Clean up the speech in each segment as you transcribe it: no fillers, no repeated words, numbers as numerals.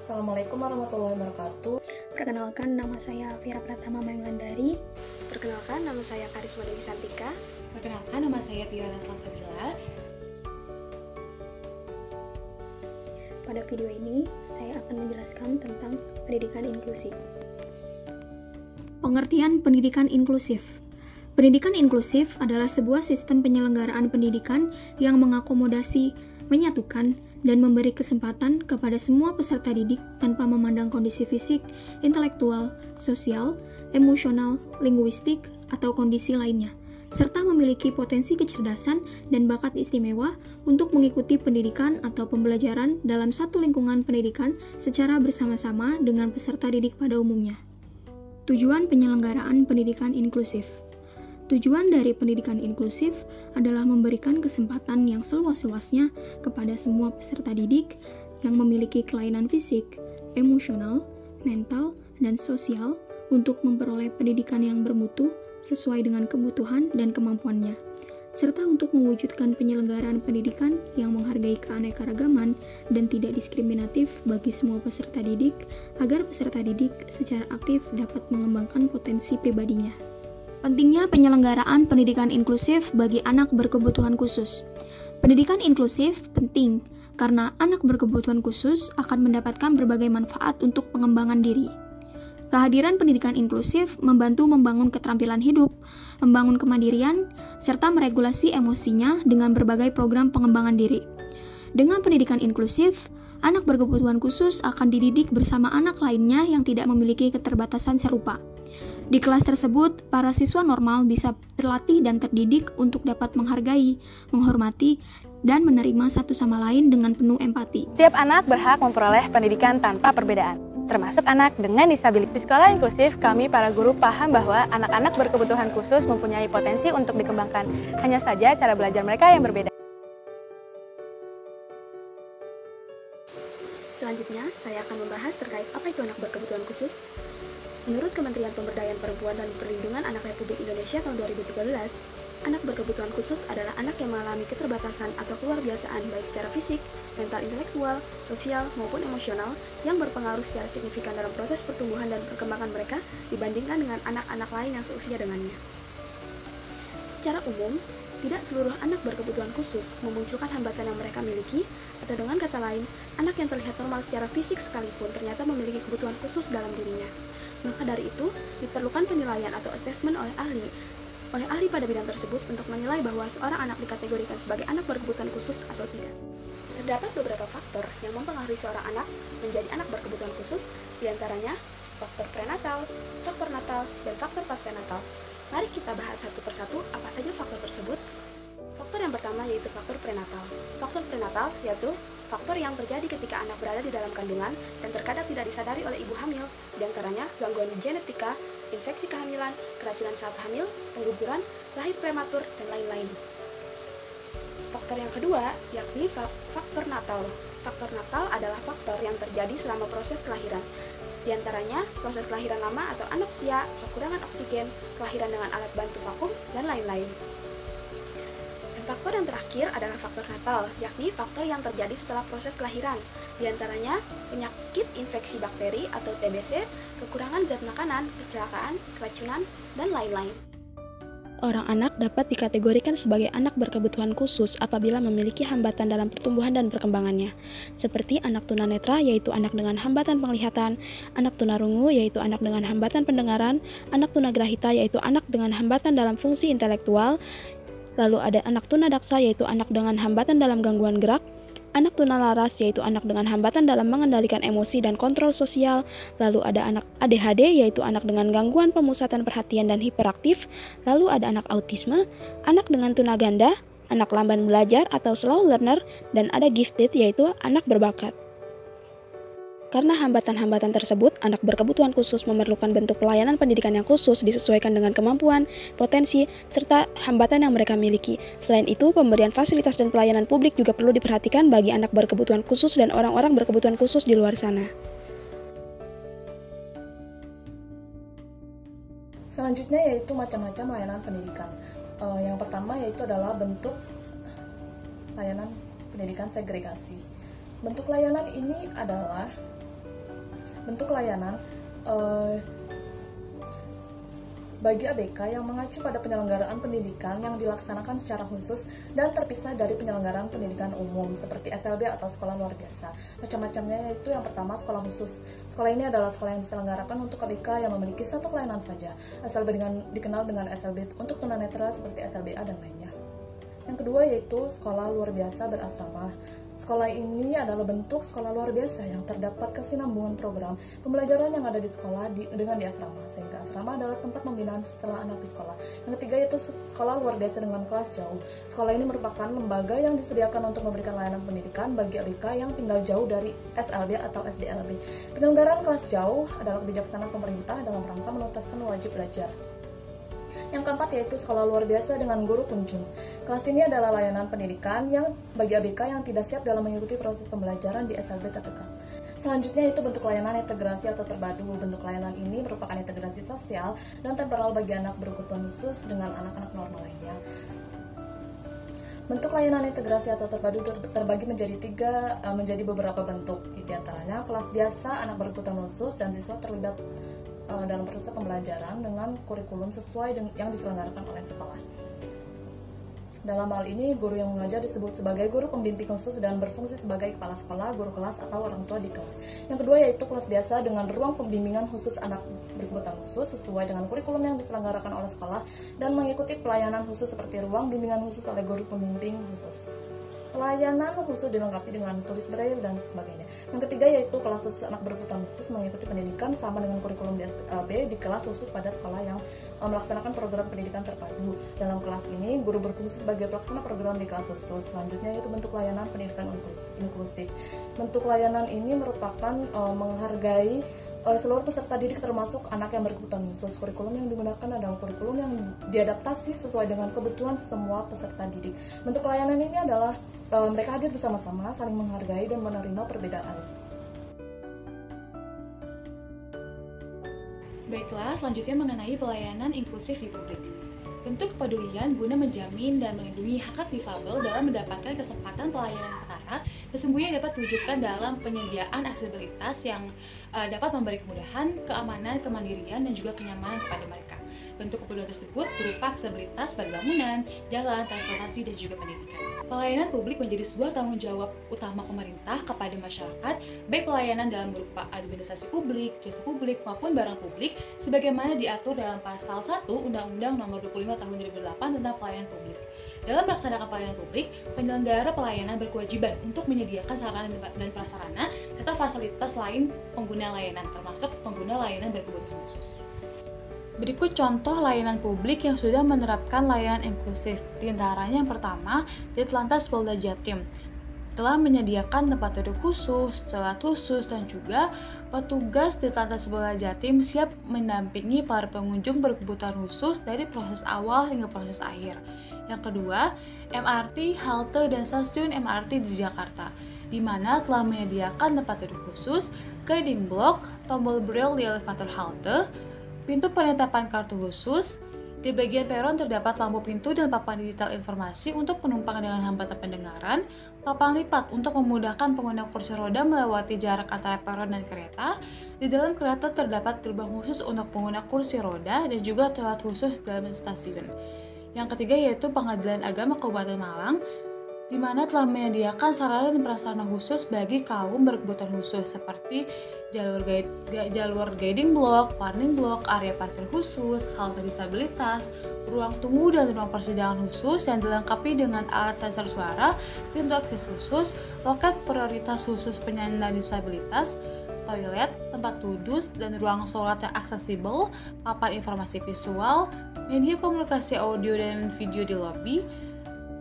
Assalamualaikum warahmatullahi wabarakatuh. Perkenalkan, nama saya Vira Pratama Mayulandari. Perkenalkan, nama saya Karisma Dewi Santika. Perkenalkan, nama saya Tiara Salsabila. Pada video ini, saya akan menjelaskan tentang pendidikan inklusif. Pengertian pendidikan inklusif. Pendidikan inklusif adalah sebuah sistem penyelenggaraan pendidikan yang mengakomodasi, menyatukan, dan memberi kesempatan kepada semua peserta didik tanpa memandang kondisi fisik, intelektual, sosial, emosional, linguistik, atau kondisi lainnya, serta memiliki potensi kecerdasan dan bakat istimewa untuk mengikuti pendidikan atau pembelajaran dalam satu lingkungan pendidikan secara bersama-sama dengan peserta didik pada umumnya. Tujuan penyelenggaraan pendidikan inklusif. Tujuan dari pendidikan inklusif adalah memberikan kesempatan yang seluas-luasnya kepada semua peserta didik yang memiliki kelainan fisik, emosional, mental, dan sosial untuk memperoleh pendidikan yang bermutu sesuai dengan kebutuhan dan kemampuannya, serta untuk mewujudkan penyelenggaraan pendidikan yang menghargai keanekaragaman dan tidak diskriminatif bagi semua peserta didik agar peserta didik secara aktif dapat mengembangkan potensi pribadinya. Pentingnya penyelenggaraan pendidikan inklusif bagi anak berkebutuhan khusus. Pendidikan inklusif penting karena anak berkebutuhan khusus akan mendapatkan berbagai manfaat untuk pengembangan diri. Kehadiran pendidikan inklusif membantu membangun keterampilan hidup, membangun kemandirian, serta meregulasi emosinya dengan berbagai program pengembangan diri. Dengan pendidikan inklusif, anak berkebutuhan khusus akan dididik bersama anak lainnya yang tidak memiliki keterbatasan serupa. Di kelas tersebut, para siswa normal bisa terlatih dan terdidik untuk dapat menghargai, menghormati, dan menerima satu sama lain dengan penuh empati. Setiap anak berhak memperoleh pendidikan tanpa perbedaan, termasuk anak dengan disabilitas. Di sekolah inklusif, kami para guru paham bahwa anak-anak berkebutuhan khusus mempunyai potensi untuk dikembangkan. Hanya saja cara belajar mereka yang berbeda. Selanjutnya, saya akan membahas terkait apa itu anak berkebutuhan khusus. Menurut Kementerian Pemberdayaan Perempuan dan Perlindungan Anak Republik Indonesia tahun 2013, anak berkebutuhan khusus adalah anak yang mengalami keterbatasan atau keluarbiasaan baik secara fisik, mental intelektual, sosial, maupun emosional yang berpengaruh secara signifikan dalam proses pertumbuhan dan perkembangan mereka dibandingkan dengan anak-anak lain yang seusia dengannya. Secara umum, tidak seluruh anak berkebutuhan khusus memunculkan hambatan yang mereka miliki, atau dengan kata lain, anak yang terlihat normal secara fisik sekalipun ternyata memiliki kebutuhan khusus dalam dirinya. Maka dari itu, diperlukan penilaian atau assessment oleh ahli pada bidang tersebut untuk menilai bahwa seorang anak dikategorikan sebagai anak berkebutuhan khusus atau tidak. Terdapat beberapa faktor yang mempengaruhi seorang anak menjadi anak berkebutuhan khusus, diantaranya faktor prenatal, faktor natal, dan faktor pasca-natal. Mari kita bahas satu persatu apa saja faktor tersebut. Faktor yang pertama yaitu faktor prenatal. Faktor prenatal yaitu faktor yang terjadi ketika anak berada di dalam kandungan dan terkadang tidak disadari oleh ibu hamil, di antaranya gangguan genetika, infeksi kehamilan, keracunan saat hamil, pengguguran, lahir prematur, dan lain-lain. Faktor yang kedua yakni faktor natal. Faktor natal adalah faktor yang terjadi selama proses kelahiran. Di antaranya proses kelahiran lama atau anoksia, kekurangan oksigen, kelahiran dengan alat bantu vakum, dan lain-lain. Faktor yang terakhir adalah faktor natal, yakni faktor yang terjadi setelah proses kelahiran, diantaranya penyakit infeksi bakteri atau TBC, kekurangan zat makanan, kecelakaan, keracunan, dan lain-lain. Orang anak dapat dikategorikan sebagai anak berkebutuhan khusus apabila memiliki hambatan dalam pertumbuhan dan perkembangannya, seperti anak tunanetra yaitu anak dengan hambatan penglihatan, anak tunarungu yaitu anak dengan hambatan pendengaran, anak tunagrahita yaitu anak dengan hambatan dalam fungsi intelektual. Lalu ada anak tunadaksa yaitu anak dengan hambatan dalam gangguan gerak, anak tunalaras yaitu anak dengan hambatan dalam mengendalikan emosi dan kontrol sosial, lalu ada anak ADHD yaitu anak dengan gangguan pemusatan perhatian dan hiperaktif, lalu ada anak autisme, anak dengan tunaganda, anak lamban belajar atau slow learner, dan ada gifted yaitu anak berbakat. Karena hambatan-hambatan tersebut, anak berkebutuhan khusus memerlukan bentuk pelayanan pendidikan yang khusus disesuaikan dengan kemampuan, potensi, serta hambatan yang mereka miliki. Selain itu, pemberian fasilitas dan pelayanan publik juga perlu diperhatikan bagi anak berkebutuhan khusus dan orang-orang berkebutuhan khusus di luar sana. Selanjutnya yaitu macam-macam layanan pendidikan. Yang pertama yaitu adalah bentuk layanan pendidikan segregasi. Bentuk layanan ini adalah bentuk layanan bagi ABK yang mengacu pada penyelenggaraan pendidikan yang dilaksanakan secara khusus dan terpisah dari penyelenggaraan pendidikan umum seperti SLB atau sekolah luar biasa. Macam-macamnya yaitu yang pertama sekolah khusus. Sekolah ini adalah sekolah yang diselenggarakan untuk ABK yang memiliki satu kelainan saja. SLB dikenal dengan SLB untuk tunanetra seperti SLBA dan lainnya. Yang kedua yaitu sekolah luar biasa berasrama. Sekolah ini adalah bentuk sekolah luar biasa yang terdapat kesinambungan program pembelajaran yang ada di sekolah dengan di asrama, sehingga asrama adalah tempat pembinaan setelah anak di sekolah. Yang ketiga yaitu sekolah luar biasa dengan kelas jauh. Sekolah ini merupakan lembaga yang disediakan untuk memberikan layanan pendidikan bagi ABK yang tinggal jauh dari SLB atau SDLB. Penyelenggaraan kelas jauh adalah kebijaksanaan pemerintah dalam rangka menuntaskan wajib belajar. Yang keempat yaitu sekolah luar biasa dengan guru kunjung. Kelas ini adalah layanan pendidikan yang bagi ABK yang tidak siap dalam mengikuti proses pembelajaran di SLB terdekat. Selanjutnya itu bentuk layanan integrasi atau terpadu. Bentuk layanan ini merupakan integrasi sosial dan temporal bagi anak berkebutuhan khusus dengan anak-anak normal lainnya. Bentuk layanan integrasi atau terpadu terbagi menjadi beberapa bentuk. Di antaranya kelas biasa, anak berkebutuhan khusus, dan siswa terlibat dalam proses pembelajaran dengan kurikulum sesuai yang diselenggarakan oleh sekolah. Dalam hal ini, guru yang mengajar disebut sebagai guru pembimbing khusus dan berfungsi sebagai kepala sekolah, guru kelas, atau orang tua di kelas. Yang kedua yaitu kelas biasa dengan ruang pembimbingan khusus anak berkebutuhan khusus sesuai dengan kurikulum yang diselenggarakan oleh sekolah dan mengikuti pelayanan khusus seperti ruang bimbingan khusus oleh guru pembimbing khusus. Pelayanan khusus dilengkapi dengan tulis braille dan sebagainya. Yang ketiga yaitu kelas khusus anak berkebutuhan khusus mengikuti pendidikan sama dengan kurikulum di SLB di kelas khusus pada sekolah yang melaksanakan program pendidikan terpadu. Dalam kelas ini, guru berfungsi sebagai pelaksana program di kelas khusus. Selanjutnya yaitu bentuk layanan pendidikan inklusif. Bentuk layanan ini merupakan menghargai seluruh peserta didik termasuk anak yang berkebutuhan khusus. Kurikulum yang digunakan adalah kurikulum yang diadaptasi sesuai dengan kebutuhan semua peserta didik. Bentuk layanan ini adalah mereka hadir bersama-sama, saling menghargai dan menerima perbedaan. Baiklah, selanjutnya mengenai pelayanan inklusif di publik. Bentuk kepedulian guna menjamin dan melindungi hak difabel dalam mendapatkan kesempatan pelayanan yang setara sesungguhnya dapat diwujudkan dalam penyediaan aksesibilitas yang dapat memberi kemudahan, keamanan, kemandirian, dan juga kenyamanan kepada mereka. Bentuk kepedulian tersebut berupa aksesibilitas pada bangunan, jalan, transportasi, dan juga pendidikan. Pelayanan publik menjadi sebuah tanggung jawab utama pemerintah kepada masyarakat, baik pelayanan dalam berupa administrasi publik, jasa publik, maupun barang publik, sebagaimana diatur dalam Pasal 1 Undang-Undang Nomor 25 Tahun 2008 tentang Pelayanan Publik. Dalam melaksanakan pelayanan publik, penyelenggara pelayanan berkewajiban untuk menyediakan sarana dan prasarana serta fasilitas lain pengguna layanan, termasuk pengguna layanan berkebutuhan khusus. Berikut contoh layanan publik yang sudah menerapkan layanan inklusif. Di antaranya yang pertama, Ditlantas Polda Jatim telah menyediakan tempat duduk khusus, toilet khusus, dan juga petugas Ditlantas Polda Jatim siap mendampingi para pengunjung berkebutuhan khusus dari proses awal hingga proses akhir. Yang kedua, MRT, halte, dan stasiun MRT di Jakarta, di mana telah menyediakan tempat duduk khusus, guiding block, tombol braille di elevator halte, pintu penetapan kartu khusus. Di bagian peron terdapat lampu pintu dan papan digital informasi untuk penumpang dengan hambatan pendengaran, papan lipat untuk memudahkan pengguna kursi roda melewati jarak antara peron dan kereta. Di dalam kereta terdapat gerbang khusus untuk pengguna kursi roda dan juga toilet khusus dalam stasiun. Yang ketiga yaitu Pengadilan Agama Kabupaten Malang, di mana telah menyediakan sarana dan prasarana khusus bagi kaum berkebutuhan khusus seperti jalur guiding block, warning block, area parkir khusus, halte disabilitas, ruang tunggu dan ruang persidangan khusus yang dilengkapi dengan alat sensor suara, pintu akses khusus, loket prioritas khusus penyandang disabilitas, toilet, tempat duduk, dan ruang sholat yang aksesibel, papan informasi visual, media komunikasi audio dan video di lobi.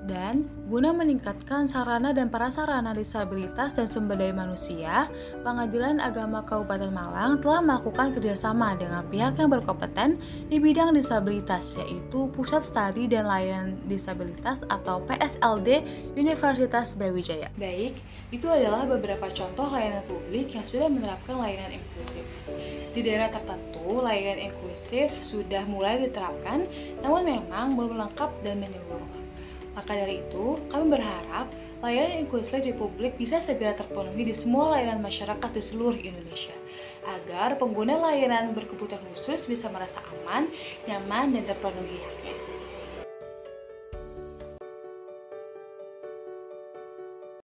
Dan guna meningkatkan sarana dan prasarana disabilitas dan sumber daya manusia, Pengadilan Agama Kabupaten Malang telah melakukan kerjasama dengan pihak yang berkompeten di bidang disabilitas, yaitu Pusat Studi dan Layanan Disabilitas atau PSLD Universitas Brawijaya. Baik, itu adalah beberapa contoh layanan publik yang sudah menerapkan layanan inklusif. Di daerah tertentu, layanan inklusif sudah mulai diterapkan, namun memang belum lengkap dan menyeluruh. Maka dari itu, kami berharap layanan inklusif di publik bisa segera terpenuhi di semua layanan masyarakat di seluruh Indonesia. agar pengguna layanan berkebutuhan khusus bisa merasa aman, nyaman, dan terpenuhi haknya.